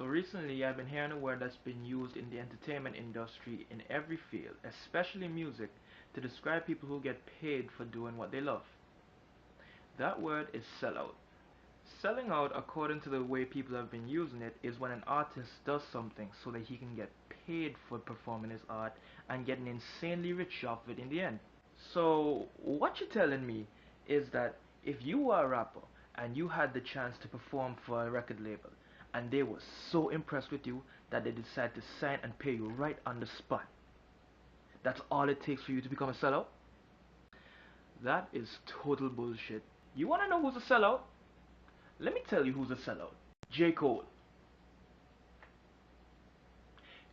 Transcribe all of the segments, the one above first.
So recently I've been hearing a word that's been used in the entertainment industry in every field, especially music, to describe people who get paid for doing what they love. That word is sellout. Selling out, according to the way people have been using it, is when an artist does something so that he can get paid for performing his art and getting insanely rich off it in the end. So what you're telling me is that if you were a rapper and you had the chance to perform for a record label and they were so impressed with you that they decided to sign and pay you right on the spot, that's all it takes for you to become a sellout? That is total bullshit. You wanna know who's a sellout? Let me tell you who's a sellout. J. Cole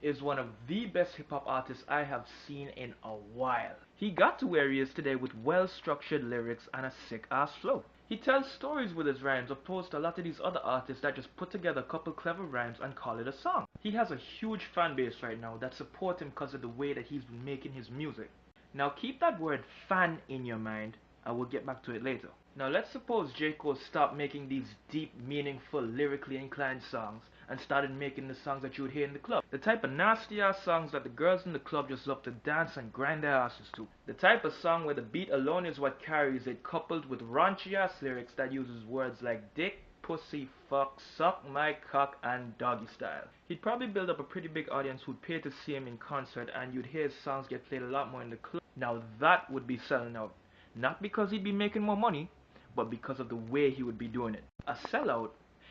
is one of the best hip hop artists I have seen in a while. He got to where he is today with well structured lyrics and a sick ass flow. He tells stories with his rhymes opposed to a lot of these other artists that just put together a couple clever rhymes and call it a song. He has a huge fan base right now that support him because of the way that he's been making his music. Now keep that word fan in your mind and we'll get back to it later. Now let's suppose J. Cole stopped making these deep, meaningful, lyrically inclined songs and started making the songs that you would hear in the club. The type of nasty ass songs that the girls in the club just love to dance and grind their asses to. The type of song where the beat alone is what carries it, coupled with raunchy ass lyrics that uses words like dick, pussy, fuck, suck my cock, and doggy style. He'd probably build up a pretty big audience who'd pay to see him in concert, and you'd hear his songs get played a lot more in the club. Now that would be selling out. Not because he'd be making more money, but because of the way he would be doing it. A sellout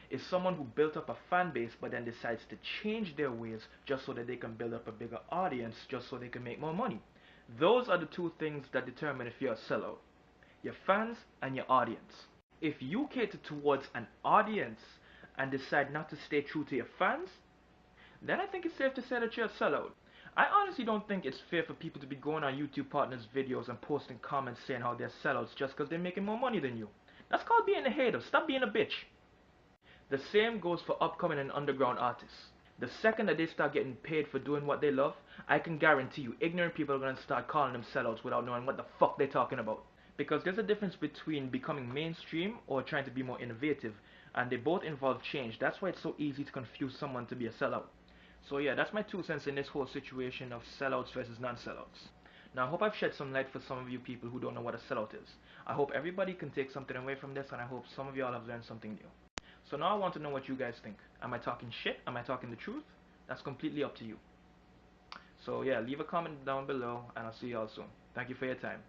is someone who built up a fan base but then decides to change their ways just so that they can build up a bigger audience just so they can make more money. Those are the two things that determine if you're a sellout. Your fans and your audience. If you cater towards an audience and decide not to stay true to your fans, then I think it's safe to say that you're a sellout. I honestly don't think it's fair for people to be going on YouTube partners videos and posting comments saying how they're sellouts just because they're making more money than you. That's called being a hater. Stop being a bitch. The same goes for upcoming and underground artists. The second that they start getting paid for doing what they love, I can guarantee you ignorant people are going to start calling them sellouts without knowing what the fuck they're talking about. Because there's a difference between becoming mainstream or trying to be more innovative, and they both involve change. That's why it's so easy to confuse someone to be a sellout. So yeah, that's my 2 cents in this whole situation of sellouts versus non-sellouts. Now I hope I've shed some light for some of you people who don't know what a sellout is. I hope everybody can take something away from this, and I hope some of y'all have learned something new. So now I want to know what you guys think. Am I talking shit? Am I talking the truth? That's completely up to you. So yeah, leave a comment down below and I'll see y'all soon. Thank you for your time.